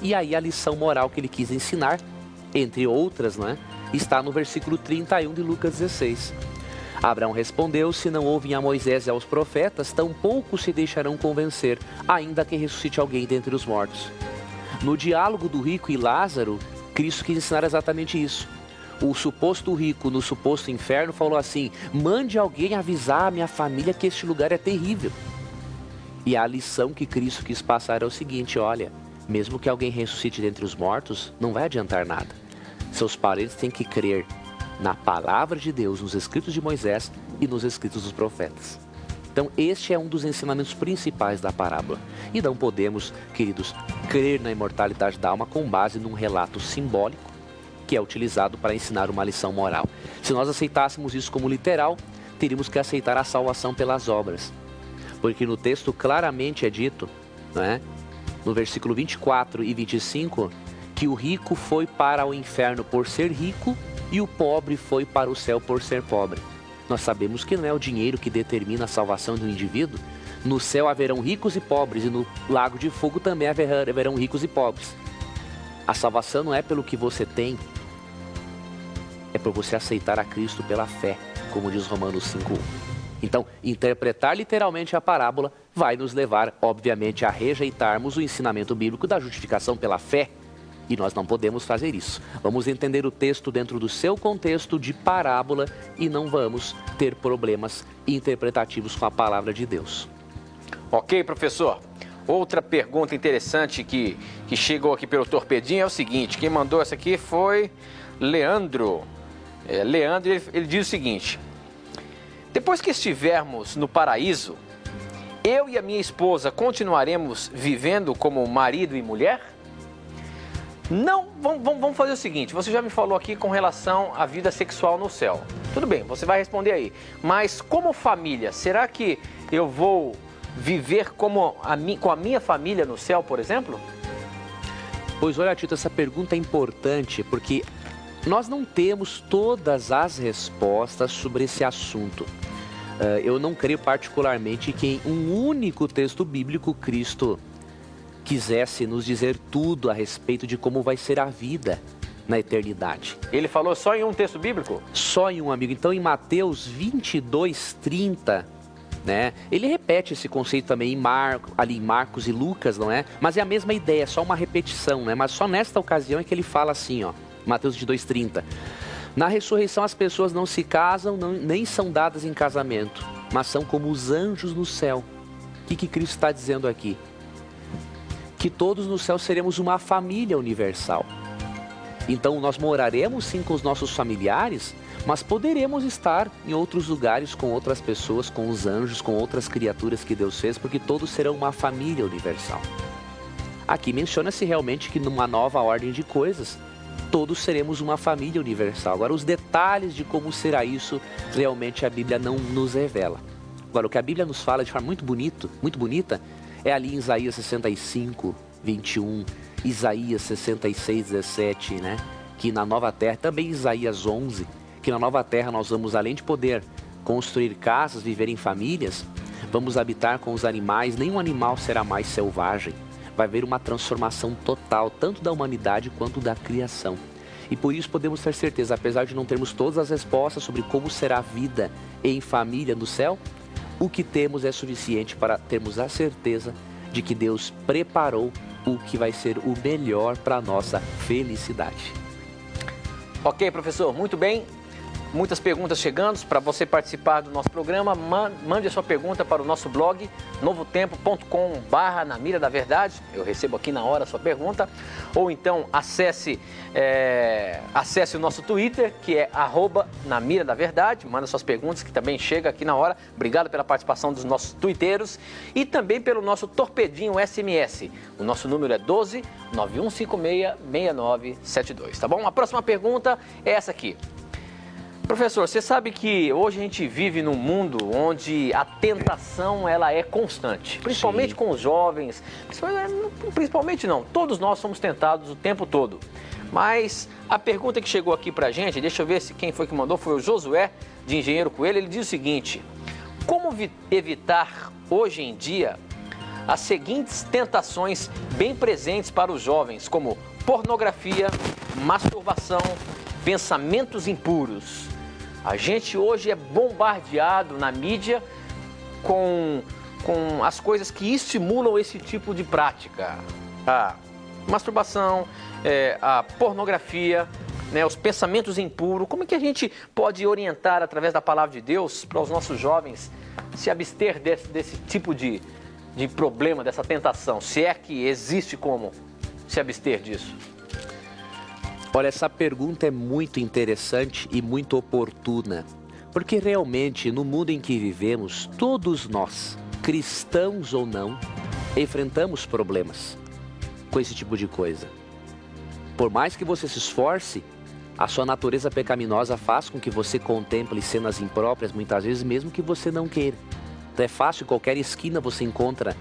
E aí a lição moral que ele quis ensinar, entre outras, né, está no versículo 31 de Lucas 16. Abraão respondeu: se não ouvem a Moisés e aos profetas, tampouco se deixarão convencer, ainda que ressuscite alguém dentre os mortos. No diálogo do rico e Lázaro, Cristo quis ensinar exatamente isso. O suposto rico no suposto inferno falou assim: mande alguém avisar a minha família que este lugar é terrível. E a lição que Cristo quis passar é o seguinte: olha, mesmo que alguém ressuscite dentre os mortos, não vai adiantar nada. Seus parentes têm que crer na palavra de Deus, nos escritos de Moisés e nos escritos dos profetas. Então este é um dos ensinamentos principais da parábola. E não podemos, queridos, crer na imortalidade da alma com base num relato simbólico que é utilizado para ensinar uma lição moral. Se nós aceitássemos isso como literal, teríamos que aceitar a salvação pelas obras. Porque no texto claramente é dito, né, no versículo 24 e 25, que o rico foi para o inferno por ser rico e o pobre foi para o céu por ser pobre. Nós sabemos que não é o dinheiro que determina a salvação do indivíduo. No céu haverão ricos e pobres, e no lago de fogo também haverão ricos e pobres. A salvação não é pelo que você tem, é por você aceitar a Cristo pela fé, como diz Romanos 5:1. Então, interpretar literalmente a parábola vai nos levar, obviamente, a rejeitarmos o ensinamento bíblico da justificação pela fé. E nós não podemos fazer isso. Vamos entender o texto dentro do seu contexto de parábola e não vamos ter problemas interpretativos com a palavra de Deus. Ok, professor. Outra pergunta interessante que chegou aqui pelo Torpedinho é o seguinte: quem mandou essa aqui foi Leandro. Leandro, ele diz o seguinte: depois que estivermos no paraíso, eu e a minha esposa continuaremos vivendo como marido e mulher? Não, vamos fazer o seguinte: você já me falou aqui com relação à vida sexual no céu. Tudo bem, você vai responder aí. Mas como família, será que eu vou viver com a minha família no céu, por exemplo? Pois olha, Tito, essa pergunta é importante porque nós não temos todas as respostas sobre esse assunto. Eu não creio particularmente que em um único texto bíblico Cristo quisesse nos dizer tudo a respeito de como vai ser a vida na eternidade. Ele falou só em um texto bíblico? Só em um, amigo. Então em Mateus 22:30, né, ele repete esse conceito também ali em Marcos e Lucas, não é? Mas é a mesma ideia, só uma repetição, né? Mas só nesta ocasião é que ele fala assim, ó, Mateus 22:30. Na ressurreição as pessoas não se casam, nem são dadas em casamento, mas são como os anjos no céu. O que Cristo está dizendo aqui? Que todos no céu seremos uma família universal. Então nós moraremos sim com os nossos familiares, mas poderemos estar em outros lugares com outras pessoas, com os anjos, com outras criaturas que Deus fez, porque todos serão uma família universal. Aqui menciona-se realmente que numa nova ordem de coisas, todos seremos uma família universal. Agora, os detalhes de como será isso, realmente a Bíblia não nos revela. Agora, o que a Bíblia nos fala de forma muito bonita, é ali em Isaías 65:21, Isaías 66:17, né? Que na nova terra, também Isaías 11, que na nova terra nós vamos, além de poder construir casas, viver em famílias, vamos habitar com os animais, nenhum animal será mais selvagem. Vai haver uma transformação total, tanto da humanidade quanto da criação. E por isso podemos ter certeza, apesar de não termos todas as respostas sobre como será a vida em família no céu, o que temos é suficiente para termos a certeza de que Deus preparou o que vai ser o melhor para a nossa felicidade. Ok, professor, muito bem. muitas perguntas chegando. Para você participar do nosso programa, mande a sua pergunta para o nosso blog, novotempo.com/Na Mira da Verdade. Eu recebo aqui na hora a sua pergunta. Ou então acesse o nosso Twitter, que é @Na Mira da Verdade. Manda suas perguntas, que também chega aqui na hora. Obrigado pela participação dos nossos twitteiros. E também pelo nosso torpedinho SMS. O nosso número é 12 9156 6972, tá bom? A próxima pergunta é essa aqui. Professor, você sabe que hoje a gente vive num mundo onde a tentação ela é constante, principalmente com os jovens, principalmente não, todos nós somos tentados o tempo todo. Mas a pergunta que chegou aqui pra gente, deixa eu ver se quem foi que mandou, foi o Josué, de Engenheiro Coelho. Ele diz o seguinte: como evitar hoje em dia as seguintes tentações bem presentes para os jovens, como pornografia, masturbação, pensamentos impuros? A gente hoje é bombardeado na mídia com as coisas que estimulam esse tipo de prática. A masturbação, a pornografia, né, os pensamentos impuros. Como é que a gente pode orientar através da palavra de Deus para os nossos jovens se abster desse tipo de problema, dessa tentação? Se é que existe como se abster disso? Olha, essa pergunta é muito interessante e muito oportuna, porque realmente no mundo em que vivemos, todos nós, cristãos ou não, enfrentamos problemas com esse tipo de coisa. Por mais que você se esforce, a sua natureza pecaminosa faz com que você contemple cenas impróprias, muitas vezes mesmo que você não queira. Então é fácil, em qualquer esquina você encontra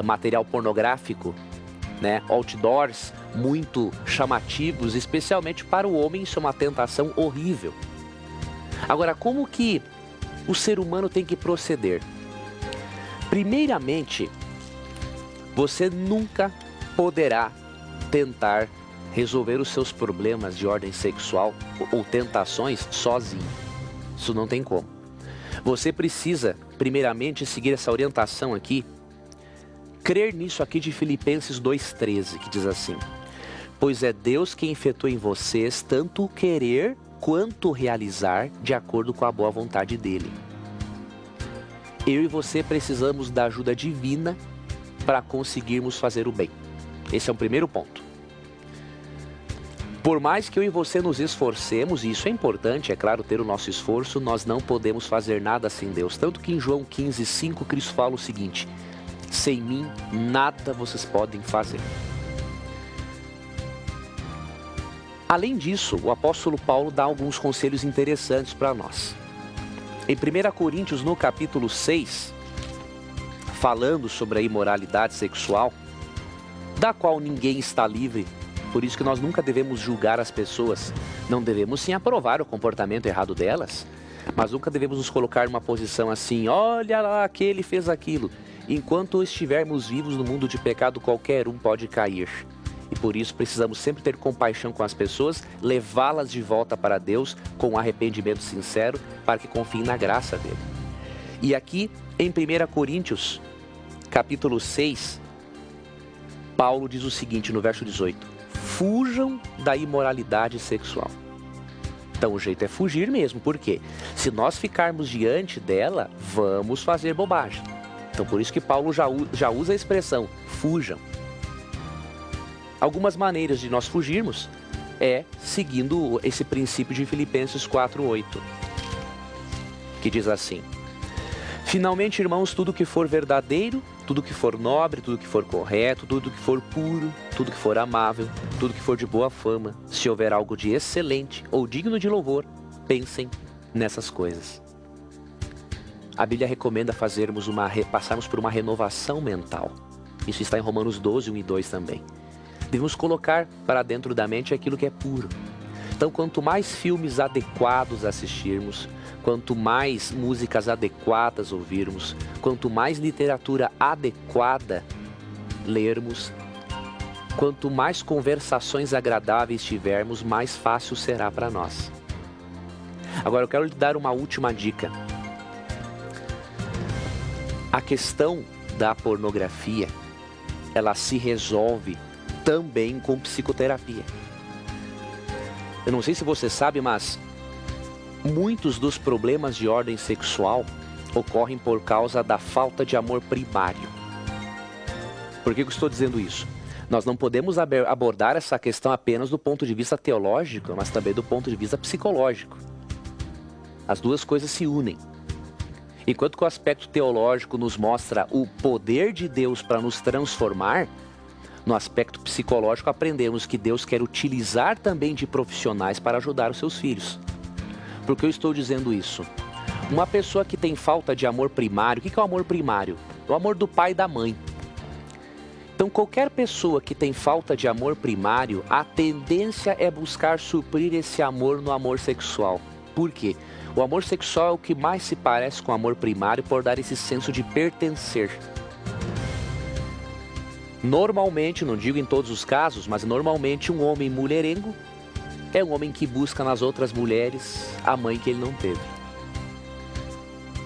material pornográfico, né? Outdoors muito chamativos, especialmente para o homem. Isso é uma tentação horrível. Agora, como que o ser humano tem que proceder? Primeiramente, você nunca poderá tentar resolver os seus problemas de ordem sexual ou tentações sozinho. Isso não tem como. Você precisa, primeiramente, seguir essa orientação aqui, crer nisso aqui de Filipenses 2,13, que diz assim: pois é Deus quem efetua em vocês tanto o querer quanto o realizar de acordo com a boa vontade dele. Eu e você precisamos da ajuda divina para conseguirmos fazer o bem. Esse é o primeiro ponto. Por mais que eu e você nos esforcemos, e isso é importante, é claro, ter o nosso esforço, nós não podemos fazer nada sem Deus. Tanto que em João 15,5, Cristo fala o seguinte: sem mim, nada vocês podem fazer. Além disso, o apóstolo Paulo dá alguns conselhos interessantes para nós. Em 1 Coríntios, no capítulo 6, falando sobre a imoralidade sexual, da qual ninguém está livre, por isso que nós nunca devemos julgar as pessoas. Não devemos sim aprovar o comportamento errado delas, mas nunca devemos nos colocar numa posição assim: olha lá, aquele fez aquilo. Enquanto estivermos vivos no mundo de pecado, qualquer um pode cair. E por isso precisamos sempre ter compaixão com as pessoas, levá-las de volta para Deus com arrependimento sincero, para que confiem na graça dele. E aqui em 1 Coríntios, capítulo 6, Paulo diz o seguinte no verso 18: fujam da imoralidade sexual. Então o jeito é fugir mesmo, porque se nós ficarmos diante dela, vamos fazer bobagem. Então por isso que Paulo já usa a expressão fujam. Algumas maneiras de nós fugirmos é seguindo esse princípio de Filipenses 4,8, que diz assim: finalmente, irmãos, tudo que for verdadeiro, tudo que for nobre, tudo que for correto, tudo que for puro, tudo que for amável, tudo que for de boa fama, se houver algo de excelente ou digno de louvor, pensem nessas coisas. A Bíblia recomenda passarmos por uma renovação mental. Isso está em Romanos 12, 1 e 2 também. Devemos colocar para dentro da mente aquilo que é puro. Então, quanto mais filmes adequados assistirmos, quanto mais músicas adequadas ouvirmos, quanto mais literatura adequada lermos, quanto mais conversações agradáveis tivermos, mais fácil será para nós. Agora eu quero lhe dar uma última dica. A questão da pornografia, ela se resolve também com psicoterapia. Eu não sei se você sabe, mas muitos dos problemas de ordem sexual ocorrem por causa da falta de amor primário. Por que eu estou dizendo isso? Nós não podemos abordar essa questão apenas do ponto de vista teológico, mas também do ponto de vista psicológico. As duas coisas se unem. Enquanto que o aspecto teológico nos mostra o poder de Deus para nos transformar, no aspecto psicológico aprendemos que Deus quer utilizar também de profissionais para ajudar os seus filhos. Por que eu estou dizendo isso? Uma pessoa que tem falta de amor primário, o que é o amor primário? O amor do pai e da mãe. Então, qualquer pessoa que tem falta de amor primário, a tendência é buscar suprir esse amor no amor sexual. Por quê? O amor sexual é o que mais se parece com o amor primário por dar esse senso de pertencer. Normalmente, não digo em todos os casos, mas normalmente um homem mulherengo é um homem que busca nas outras mulheres a mãe que ele não teve.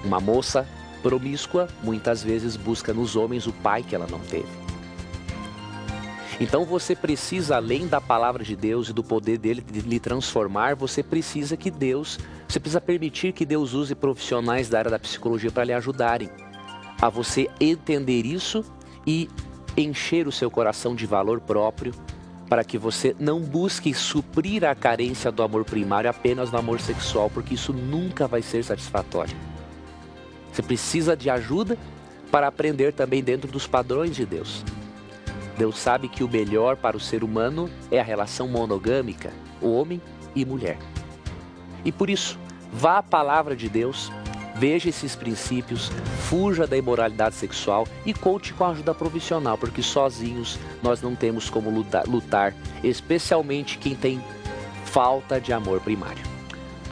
Uma moça promíscua muitas vezes busca nos homens o pai que ela não teve. Então você precisa, além da palavra de Deus e do poder dele de lhe transformar, você precisa permitir que Deus use profissionais da área da psicologia para lhe ajudarem a você entender isso e encher o seu coração de valor próprio, para que você não busque suprir a carência do amor primário apenas no amor sexual, porque isso nunca vai ser satisfatório. Você precisa de ajuda para aprender também dentro dos padrões de Deus. Deus sabe que o melhor para o ser humano é a relação monogâmica, homem e mulher. E por isso, vá à palavra de Deus, veja esses princípios, fuja da imoralidade sexual e conte com a ajuda profissional, porque sozinhos nós não temos como lutar, especialmente quem tem falta de amor primário.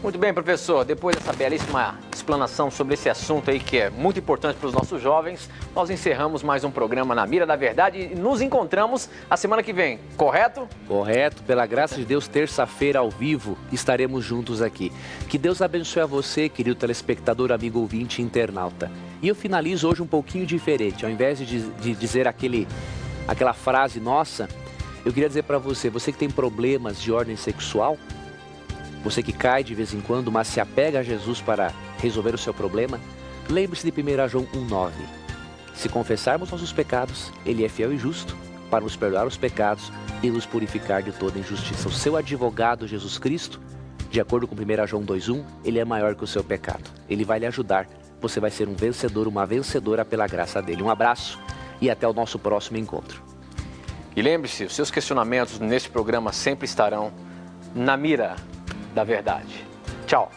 Muito bem, professor. Depois dessa belíssima explanação sobre esse assunto aí que é muito importante para os nossos jovens, nós encerramos mais um programa Na Mira da Verdade e nos encontramos a semana que vem, correto? Correto. Pela graça de Deus, terça-feira ao vivo, estaremos juntos aqui. Que Deus abençoe a você, querido telespectador, amigo ouvinte e internauta. E eu finalizo hoje um pouquinho diferente. Ao invés de dizer aquela frase nossa, eu queria dizer para você, você que tem problemas de ordem sexual, você que cai de vez em quando, mas se apega a Jesus para resolver o seu problema, lembre-se de 1 João 1,9. Se confessarmos nossos pecados, Ele é fiel e justo para nos perdoar os pecados e nos purificar de toda injustiça. O seu advogado, Jesus Cristo, de acordo com 1 João 2,1, Ele é maior que o seu pecado. Ele vai lhe ajudar. Você vai ser um vencedor, uma vencedora pela graça dEle. Um abraço e até o nosso próximo encontro. E lembre-se, os seus questionamentos neste programa sempre estarão na mira da verdade. Tchau.